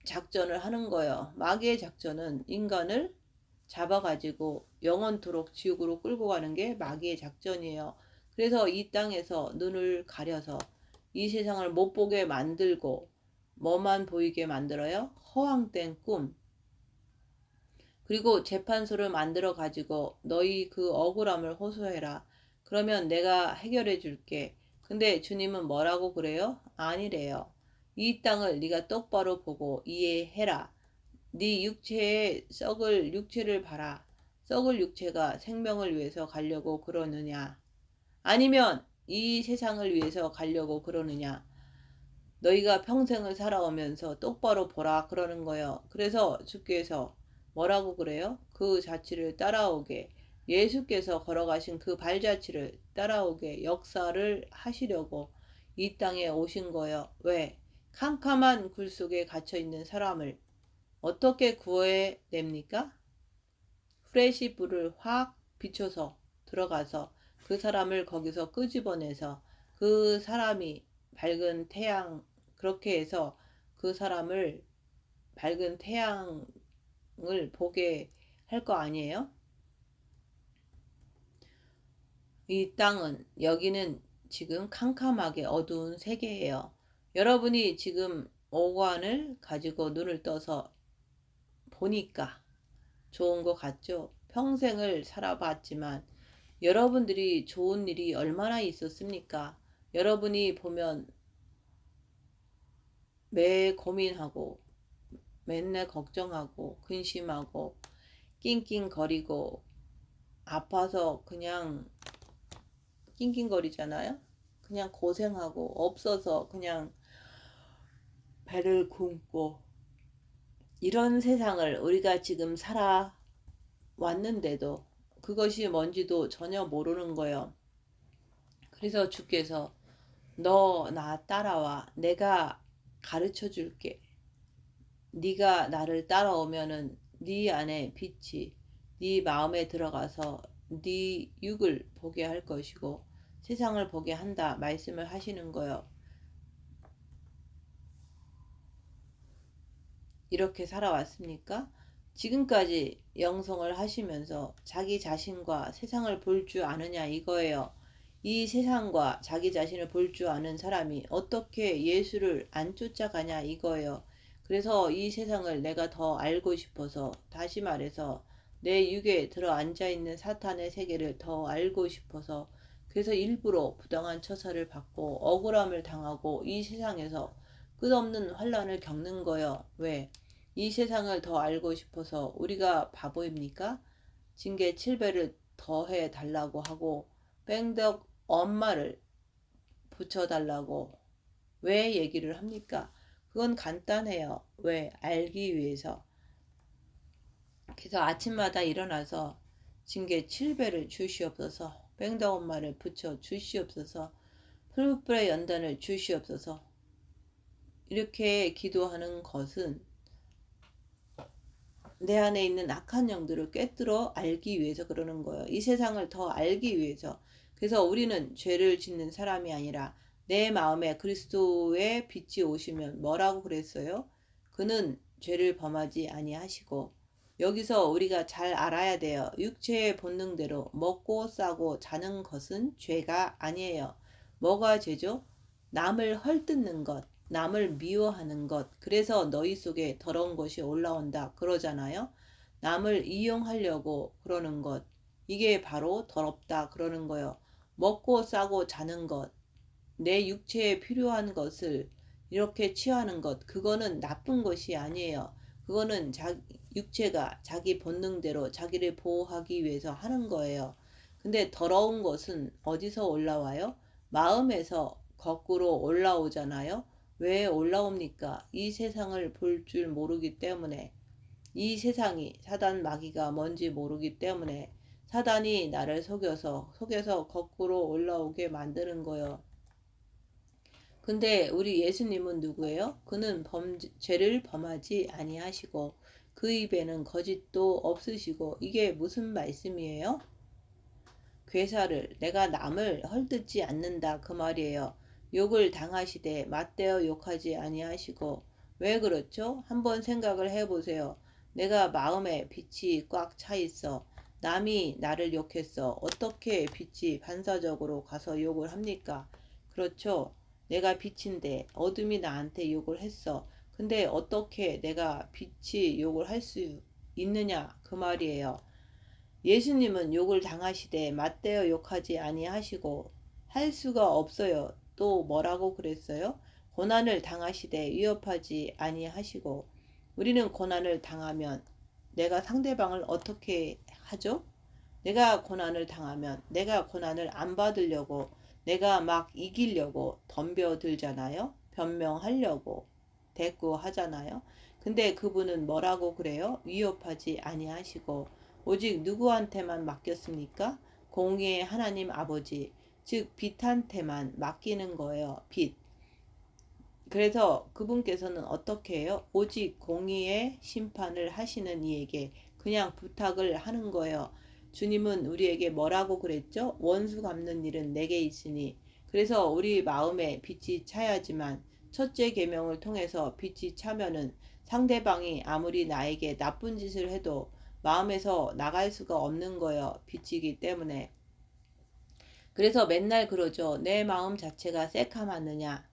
작전을 하는 거예요. 마귀의 작전은 인간을 잡아가지고 영원토록 지옥으로 끌고 가는 게 마귀의 작전이에요. 그래서 이 땅에서 눈을 가려서 이 세상을 못 보게 만들고 뭐만 보이게 만들어요? 허황된 꿈. 그리고 재판소를 만들어 가지고 너희 그 억울함을 호소해라. 그러면 내가 해결해 줄게. 근데 주님은 뭐라고 그래요? 아니래요. 이 땅을 네가 똑바로 보고 이해해라. 네 육체에 썩을 육체를 봐라. 썩을 육체가 생명을 위해서 가려고 그러느냐? 아니면 이 세상을 위해서 가려고 그러느냐? 너희가 평생을 살아오면서 똑바로 보라 그러는 거예요. 그래서 주께서 뭐라고 그래요? 그 자취를 따라오게, 예수께서 걸어가신 그 발자취를 따라오게 역사를 하시려고 이 땅에 오신 거예요. 왜? 캄캄한 굴 속에 갇혀 있는 사람을 어떻게 구해냅니까? 프레시 불을 확 비춰서 들어가서 그 사람을 거기서 끄집어내서 그 사람이 밝은 태양, 그렇게 해서 그 사람을 밝은 태양을 보게 할 거 아니에요? 이 땅은, 여기는 지금 캄캄하게 어두운 세계예요. 여러분이 지금 오관을 가지고 눈을 떠서 보니까 좋은 것 같죠? 평생을 살아봤지만 여러분들이 좋은 일이 얼마나 있었습니까? 여러분이 보면 매 고민하고 맨날 걱정하고 근심하고 낑낑거리고 아파서 그냥 낑낑거리잖아요. 그냥 고생하고 없어서 그냥 배를 굶고 이런 세상을 우리가 지금 살아왔는데도 그것이 뭔지도 전혀 모르는 거예요. 그래서 주께서 너 나 따라와. 내가 가르쳐 줄게. 네가 나를 따라오면은 네 안에 빛이 네 마음에 들어가서 네 육을 보게 할 것이고 세상을 보게 한다 말씀을 하시는 거예요. 이렇게 살아왔습니까? 지금까지 영성을 하시면서 자기 자신과 세상을 볼 줄 아느냐 이거예요. 이 세상과 자기 자신을 볼 줄 아는 사람이 어떻게 예수를 안 쫓아가냐 이거예요. 그래서 이 세상을 내가 더 알고 싶어서, 다시 말해서 내 육에 들어 앉아 있는 사탄의 세계를 더 알고 싶어서, 그래서 일부러 부당한 처사를 받고 억울함을 당하고 이 세상에서 끝없는 환란을 겪는 거예요. 왜? 이 세상을 더 알고 싶어서. 우리가 바보입니까? 징계 7배를 더해 달라고 하고 뺑덕 엄마를 붙여달라고 왜 얘기를 합니까? 그건 간단해요. 왜? 알기 위해서. 그래서 아침마다 일어나서 징계 7배를 주시옵소서, 뺑덕 엄마를 붙여 주시옵소서, 풀불의 연단을 주시옵소서, 이렇게 기도하는 것은 내 안에 있는 악한 영들을 꿰뚫어 알기 위해서 그러는 거예요. 이 세상을 더 알기 위해서. 그래서 우리는 죄를 짓는 사람이 아니라 내 마음에 그리스도의 빛이 오시면 뭐라고 그랬어요? 그는 죄를 범하지 아니하시고. 여기서 우리가 잘 알아야 돼요. 육체의 본능대로 먹고 싸고 자는 것은 죄가 아니에요. 뭐가 죄죠? 남을 헐뜯는 것, 남을 미워하는 것. 그래서 너희 속에 더러운 것이 올라온다 그러잖아요. 남을 이용하려고 그러는 것, 이게 바로 더럽다 그러는 거예요. 먹고 싸고 자는 것, 내 육체에 필요한 것을 이렇게 취하는 것, 그거는 나쁜 것이 아니에요. 그거는 육체가 자기 본능대로 자기를 보호하기 위해서 하는 거예요. 근데 더러운 것은 어디서 올라와요? 마음에서 거꾸로 올라오잖아요. 왜 올라옵니까? 이 세상을 볼 줄 모르기 때문에. 이 세상이 사단 마귀가 뭔지 모르기 때문에 사단이 나를 속여서 거꾸로 올라오게 만드는 거예요. 근데 우리 예수님은 누구예요? 그는 죄를 범하지 아니하시고 그 입에는 거짓도 없으시고. 이게 무슨 말씀이에요? 괴사를, 내가 남을 헐뜯지 않는다 그 말이에요. 욕을 당하시되 맞대어 욕하지 아니하시고. 왜 그렇죠? 한번 생각을 해보세요. 내가 마음에 빛이 꽉 차 있어. 남이 나를 욕했어. 어떻게 빛이 반사적으로 가서 욕을 합니까? 그렇죠. 내가 빛인데 어둠이 나한테 욕을 했어. 근데 어떻게 내가 빛이 욕을 할 수 있느냐 그 말이에요. 예수님은 욕을 당하시되 맞대어 욕하지 아니하시고 할 수가 없어요. 또 뭐라고 그랬어요? 고난을 당하시되 위협하지 아니하시고. 우리는 고난을 당하면 내가 상대방을 어떻게 하죠? 내가 고난을 당하면 내가 고난을 안 받으려고 내가 막 이기려고 덤벼들잖아요. 변명하려고 대꾸하잖아요. 근데 그분은 뭐라고 그래요? 위협하지 아니하시고 오직 누구한테만 맡겼습니까? 공의의 하나님 아버지, 즉 빛한테만 맡기는 거예요. 빛. 그래서 그분께서는 어떻게 해요? 오직 공의의 심판을 하시는 이에게 그냥 부탁을 하는 거예요. 주님은 우리에게 뭐라고 그랬죠? 원수 갚는 일은 내게 있으니. 그래서 우리 마음에 빛이 차야지만 첫째 계명을 통해서 빛이 차면은 상대방이 아무리 나에게 나쁜 짓을 해도 마음에서 나갈 수가 없는 거예요. 빛이기 때문에. 그래서 맨날 그러죠. 내 마음 자체가 새카맣느냐.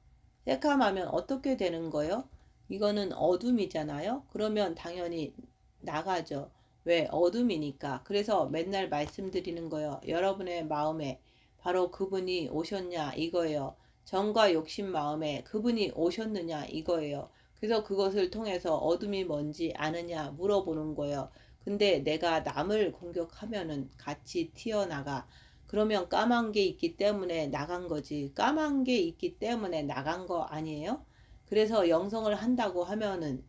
새카맣면 어떻게 되는 거예요? 이거는 어둠이잖아요. 그러면 당연히 나가죠. 왜? 어둠이니까. 그래서 맨날 말씀드리는 거예요. 여러분의 마음에 바로 그분이 오셨냐 이거예요. 정과 욕심 마음에 그분이 오셨느냐 이거예요. 그래서 그것을 통해서 어둠이 뭔지 아느냐 물어보는 거예요. 근데 내가 남을 공격하면은 같이 튀어나가. 그러면 까만 게 있기 때문에 나간 거지. 까만 게 있기 때문에 나간 거 아니에요? 그래서 영성을 한다고 하면은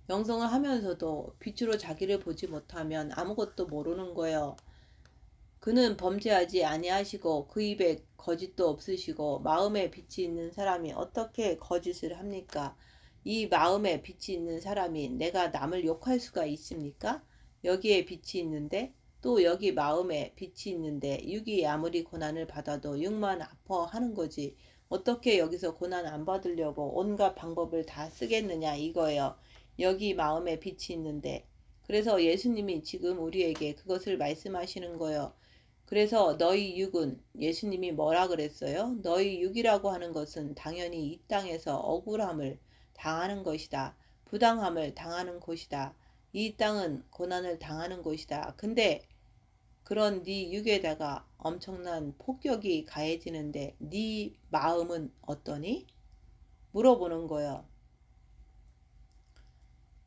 영성을 하면서도 빛으로 자기를 보지 못하면 아무것도 모르는 거예요. 그는 범죄하지 아니하시고 그 입에 거짓도 없으시고 마음에 빛이 있는 사람이 어떻게 거짓을 합니까? 이 마음에 빛이 있는 사람이 내가 남을 욕할 수가 있습니까? 여기에 빛이 있는데 또 여기 마음에 빛이 있는데 육이 아무리 고난을 받아도 육만 아파하는 거지. 어떻게 여기서 고난 안 받으려고 온갖 방법을 다 쓰겠느냐 이거예요. 여기 마음에 빛이 있는데. 그래서 예수님이 지금 우리에게 그것을 말씀하시는 거예요. 그래서 너희 육은 예수님이 뭐라 그랬어요? 너희 육이라고 하는 것은 당연히 이 땅에서 억울함을 당하는 것이다. 부당함을 당하는 곳이다. 이 땅은 고난을 당하는 곳이다. 근데 그런 네 육에다가 엄청난 폭격이 가해지는데 네 마음은 어떠니? 물어보는 거예요.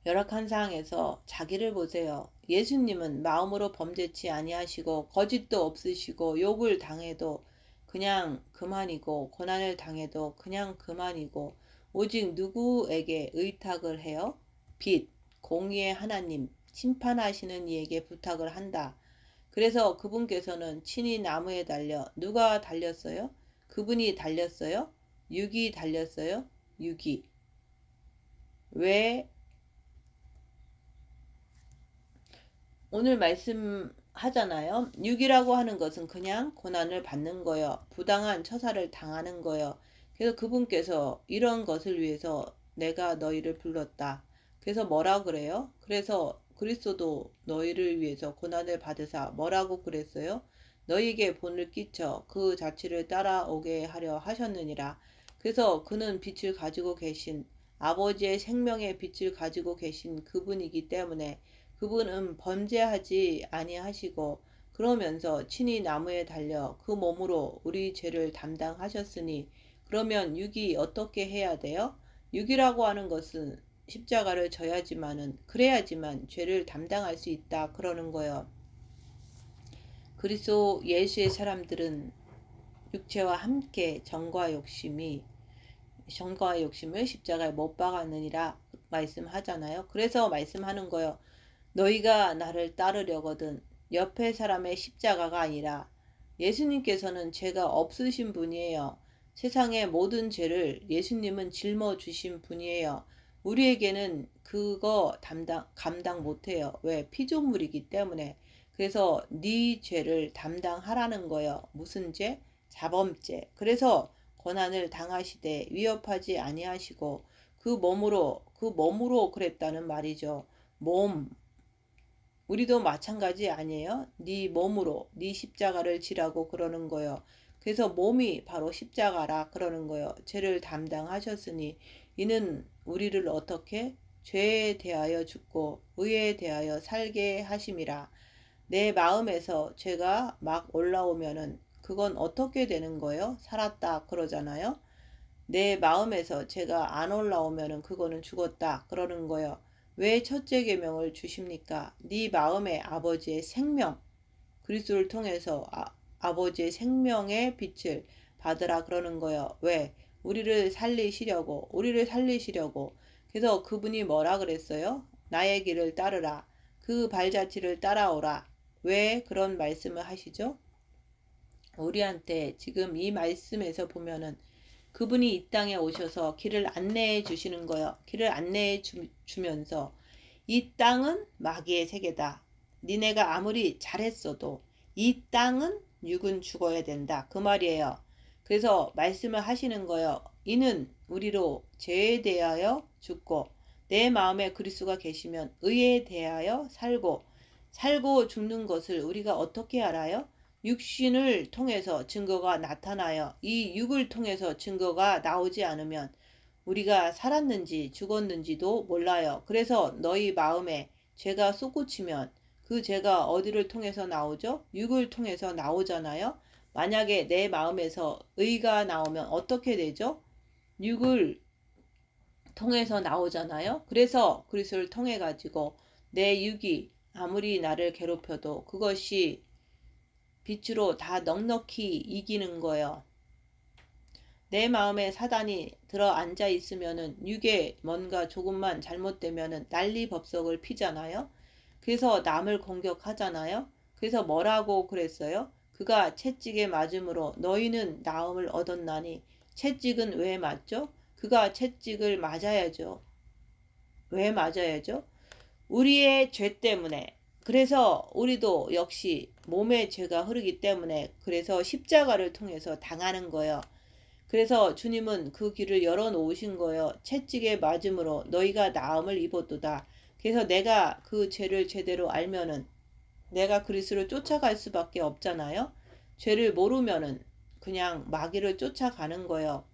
열악한 상황에서 자기를 보세요. 예수님은 마음으로 범죄치 아니하시고 거짓도 없으시고 욕을 당해도 그냥 그만이고 고난을 당해도 그냥 그만이고 오직 누구에게 의탁을 해요? 빛, 공의의 하나님, 심판하시는 이에게 부탁을 한다. 그래서 그분께서는 친히 나무에 달려 누가 달렸어요? 그분이 달렸어요? 육이 달렸어요? 육이. 왜 오늘 말씀하잖아요. 육이라고 하는 것은 그냥 고난을 받는 거요. 부당한 처사를 당하는 거요. 그래서 그분께서 이런 것을 위해서 내가 너희를 불렀다. 그래서 뭐라 그래요? 그래서 그리스도도 너희를 위해서 고난을 받으사 뭐라고 그랬어요? 너희에게 본을 끼쳐 그 자취를 따라오게 하려 하셨느니라. 그래서 그는 빛을 가지고 계신 아버지의 생명의 빛을 가지고 계신 그분이기 때문에 그분은 범죄하지 아니하시고 그러면서 친히 나무에 달려 그 몸으로 우리 죄를 담당하셨으니 그러면 육이 어떻게 해야 돼요? 육이라고 하는 것은 십자가를 져야지만은 그래야지만 죄를 담당할 수 있다 그러는 거예요. 그리스도 예수의 사람들은 육체와 함께 정과 욕심을 십자가에 못 박았느니라 말씀하잖아요. 그래서 말씀하는 거예요. 너희가 나를 따르려거든 옆에 사람의 십자가가 아니라 예수님께서는 죄가 없으신 분이에요. 세상의 모든 죄를 예수님은 짊어주신 분이에요. 우리에게는 그거 감당 못해요. 왜? 피조물이기 때문에. 그래서 네 죄를 담당하라는 거예요. 무슨 죄? 자범죄. 그래서 고난을 당하시되 위협하지 아니하시고 그 몸으로 그랬다는 말이죠. 몸. 우리도 마찬가지 아니에요? 네 몸으로 네 십자가를 지라고 그러는 거예요. 그래서 몸이 바로 십자가라 그러는 거예요. 죄를 담당하셨으니 이는 우리를 어떻게 죄에 대하여 죽고 의에 대하여 살게 하심이라. 내 마음에서 죄가 막 올라오면은 그건 어떻게 되는 거예요? 살았다 그러잖아요. 내 마음에서 죄가 안 올라오면은 그거는 죽었다 그러는 거예요. 왜 첫째 계명을 주십니까? 네 마음에 아버지의 생명, 그리스도를 통해서 아버지의 생명의 빛을 받으라 그러는 거예요. 왜? 우리를 살리시려고. 그래서 그분이 뭐라 그랬어요? 나의 길을 따르라. 그 발자취를 따라오라. 왜 그런 말씀을 하시죠? 우리한테 지금 이 말씀에서 보면은 그분이 이 땅에 오셔서 길을 안내해 주시는 거예요. 길을 안내해 주면서 이 땅은 마귀의 세계다. 니네가 아무리 잘했어도 이 땅은 육은 죽어야 된다. 그 말이에요. 그래서 말씀을 하시는 거예요. 이는 우리로 죄에 대하여 죽고 내 마음에 그리스도가 계시면 의에 대하여 살고 죽는 것을 우리가 어떻게 알아요? 육신을 통해서 증거가 나타나요. 이 육을 통해서 증거가 나오지 않으면 우리가 살았는지 죽었는지도 몰라요. 그래서 너희 마음에 죄가 솟구치면 그 죄가 어디를 통해서 나오죠? 육을 통해서 나오잖아요. 만약에 내 마음에서 의가 나오면 어떻게 되죠? 육을 통해서 나오잖아요. 그래서 그리스도를 통해 가지고 내 육이 아무리 나를 괴롭혀도 그것이 빛으로 다 넉넉히 이기는 거예요. 내 마음에 사단이 들어 앉아 있으면은 육에 뭔가 조금만 잘못되면은 난리법석을 피잖아요. 그래서 남을 공격하잖아요. 그래서 뭐라고 그랬어요? 그가 채찍에 맞음으로 너희는 나음을 얻었나니. 채찍은 왜 맞죠? 그가 채찍을 맞아야죠. 왜 맞아야죠? 우리의 죄 때문에. 그래서 우리도 역시 몸의 죄가 흐르기 때문에 그래서 십자가를 통해서 당하는 거예요. 그래서 주님은 그 길을 열어놓으신 거예요. 채찍에 맞음으로 너희가 나음을 입었도다. 그래서 내가 그 죄를 제대로 알면은 내가 그리스도를 쫓아갈 수밖에 없잖아요. 죄를 모르면은 그냥 마귀를 쫓아가는 거예요.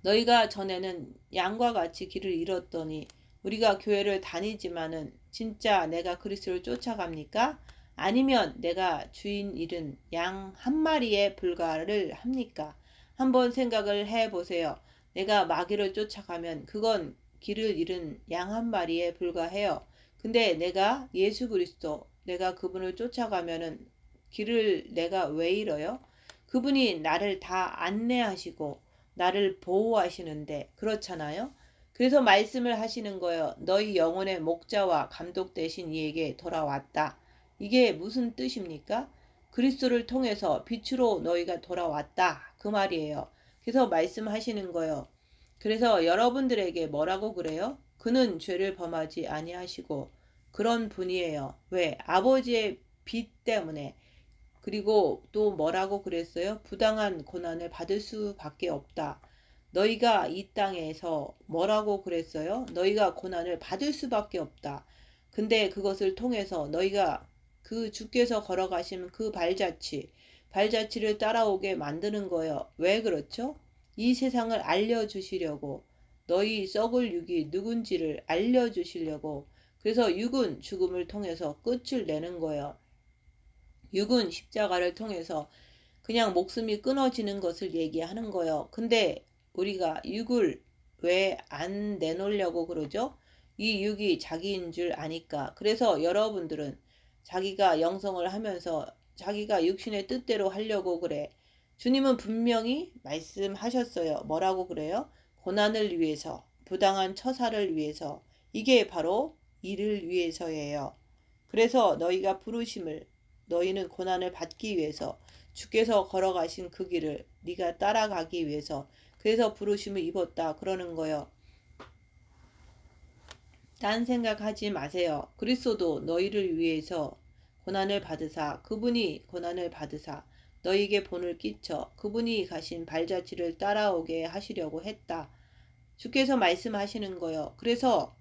너희가 전에는 양과 같이 길을 잃었더니 우리가 교회를 다니지만은 진짜 내가 그리스도를 쫓아갑니까? 아니면 내가 주인 잃은 양 한 마리에 불과를 합니까? 한번 생각을 해보세요. 내가 마귀를 쫓아가면 그건 길을 잃은 양 한 마리에 불과해요. 근데 내가 예수 그리스도, 내가 그분을 쫓아가면은 길을 내가 왜 잃어요? 그분이 나를 다 안내하시고 나를 보호하시는데 그렇잖아요. 그래서 말씀을 하시는 거예요. 너희 영혼의 목자와 감독 되신 이에게 돌아왔다. 이게 무슨 뜻입니까? 그리스도를 통해서 빛으로 너희가 돌아왔다. 그 말이에요. 그래서 말씀하시는 거예요. 그래서 여러분들에게 뭐라고 그래요? 그는 죄를 범하지 아니하시고 그런 분이에요. 왜? 아버지의 빛 때문에. 그리고 또 뭐라고 그랬어요? 부당한 고난을 받을 수밖에 없다. 너희가 이 땅에서 뭐라고 그랬어요? 너희가 고난을 받을 수밖에 없다. 근데 그것을 통해서 너희가 그 주께서 걸어가신 그 발자취를 따라오게 만드는 거예요. 왜 그렇죠? 이 세상을 알려주시려고 너희 썩을 육이 누군지를 알려주시려고 그래서 육은 죽음을 통해서 끝을 내는 거예요. 육은 십자가를 통해서 그냥 목숨이 끊어지는 것을 얘기하는 거예요. 근데 우리가 육을 왜 안 내놓으려고 그러죠? 이 육이 자기인 줄 아니까. 그래서 여러분들은 자기가 영성을 하면서 자기가 육신의 뜻대로 하려고 그래. 주님은 분명히 말씀하셨어요. 뭐라고 그래요? 고난을 위해서, 부당한 처사를 위해서, 이게 바로 이를 위해서예요. 그래서 너희가 부르심을 너희는 고난을 받기 위해서 주께서 걸어가신 그 길을 네가 따라가기 위해서 그래서 부르심을 입었다 그러는 거예요. 딴 생각하지 마세요. 그리스도도 너희를 위해서 고난을 받으사 그분이 고난을 받으사 너희에게 본을 끼쳐 그분이 가신 발자취를 따라오게 하시려고 했다. 주께서 말씀하시는 거예요. 그래서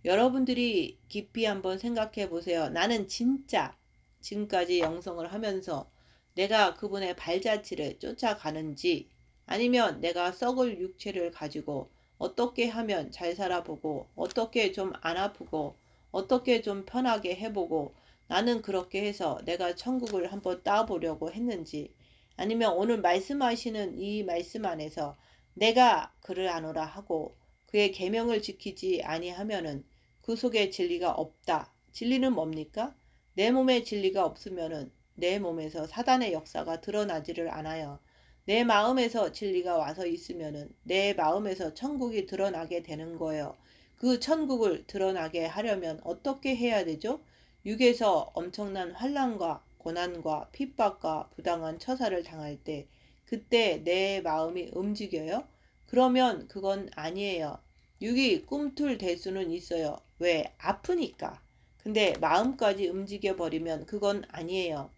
여러분들이 깊이 한번 생각해 보세요. 나는 진짜 지금까지 영성을 하면서 내가 그분의 발자취를 쫓아가는지, 아니면 내가 썩을 육체를 가지고 어떻게 하면 잘 살아보고, 어떻게 좀 안 아프고, 어떻게 좀 편하게 해보고, 나는 그렇게 해서 내가 천국을 한번 따보려고 했는지, 아니면 오늘 말씀하시는 이 말씀 안에서 내가 그를 아노라 하고 그의 계명을 지키지 아니하면은 그 속에 진리가 없다. 진리는 뭡니까? 내 몸에 진리가 없으면은 내 몸에서 사단의 역사가 드러나지를 않아요. 내 마음에서 진리가 와서 있으면은 내 마음에서 천국이 드러나게 되는 거예요. 그 천국을 드러나게 하려면 어떻게 해야 되죠? 육에서 엄청난 환난과 고난과 핍박과 부당한 처사를 당할 때 그때 내 마음이 움직여요? 그러면 그건 아니에요. 육이 꿈틀댈 수는 있어요. 왜? 아프니까. 근데 마음까지 움직여 버리면 그건 아니에요.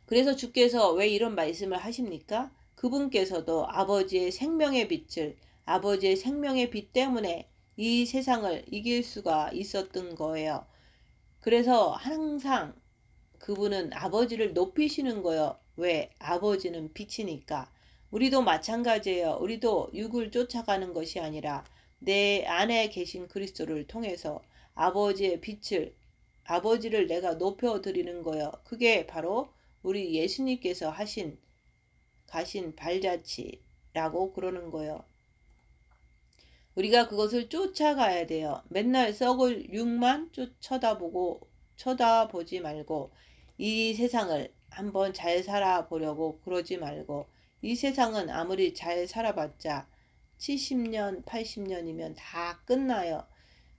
그래서 주께서 왜 이런 말씀을 하십니까? 그분께서도 아버지의 생명의 빛을, 아버지의 생명의 빛 때문에 이 세상을 이길 수가 있었던 거예요. 그래서 항상 그분은 아버지를 높이시는 거예요. 왜? 아버지는 빛이니까. 우리도 마찬가지예요. 우리도 육을 쫓아가는 것이 아니라 내 안에 계신 그리스도를 통해서 아버지의 빛을, 아버지를 내가 높여드리는 거예요. 그게 바로 우리 예수님께서 가신 발자취라고 그러는 거예요. 우리가 그것을 쫓아가야 돼요. 맨날 썩을 육만 쳐다보지 말고 이 세상을 한번 잘 살아보려고 그러지 말고, 이 세상은 아무리 잘 살아봤자 70년, 80년이면 다 끝나요.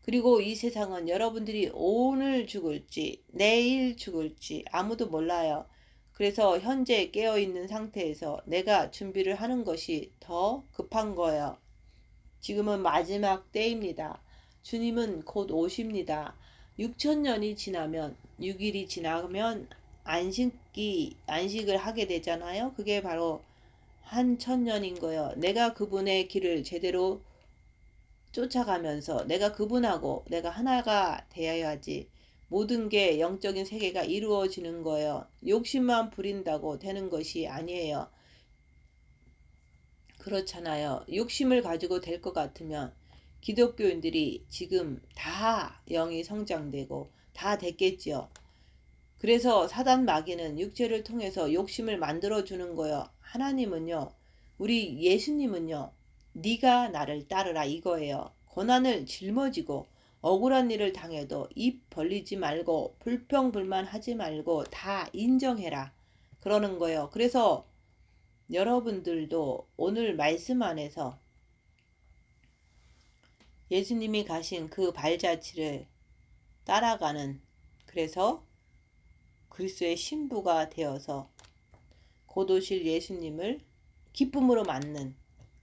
그리고 이 세상은 여러분들이 오늘 죽을지 내일 죽을지 아무도 몰라요. 그래서 현재 깨어있는 상태에서 내가 준비를 하는 것이 더 급한 거예요. 지금은 마지막 때입니다. 주님은 곧 오십니다. 6천년이 지나면, 6일이 지나면 안식을 하게 되잖아요. 그게 바로 한 천년인 거예요. 내가 그분의 길을 제대로 쫓아가면서 내가 그분하고 내가 하나가 되어야지 모든 게 영적인 세계가 이루어지는 거예요. 욕심만 부린다고 되는 것이 아니에요. 그렇잖아요. 욕심을 가지고 될 것 같으면 기독교인들이 지금 다 영이 성장되고 다 됐겠지요. 그래서 사단 마귀는 육체를 통해서 욕심을 만들어주는 거예요. 하나님은요, 우리 예수님은요, 네가 나를 따르라 이거예요. 고난을 짊어지고 억울한 일을 당해도 입 벌리지 말고 불평불만하지 말고 다 인정해라 그러는 거예요. 그래서 여러분들도 오늘 말씀 안에서 예수님이 가신 그 발자취를 따라가는, 그래서 그리스도의 신부가 되어서 곧 오실 예수님을 기쁨으로 맞는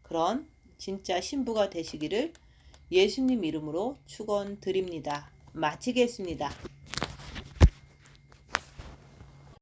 그런 진짜 신부가 되시기를 예수님 이름으로 축원드립니다. 마치겠습니다.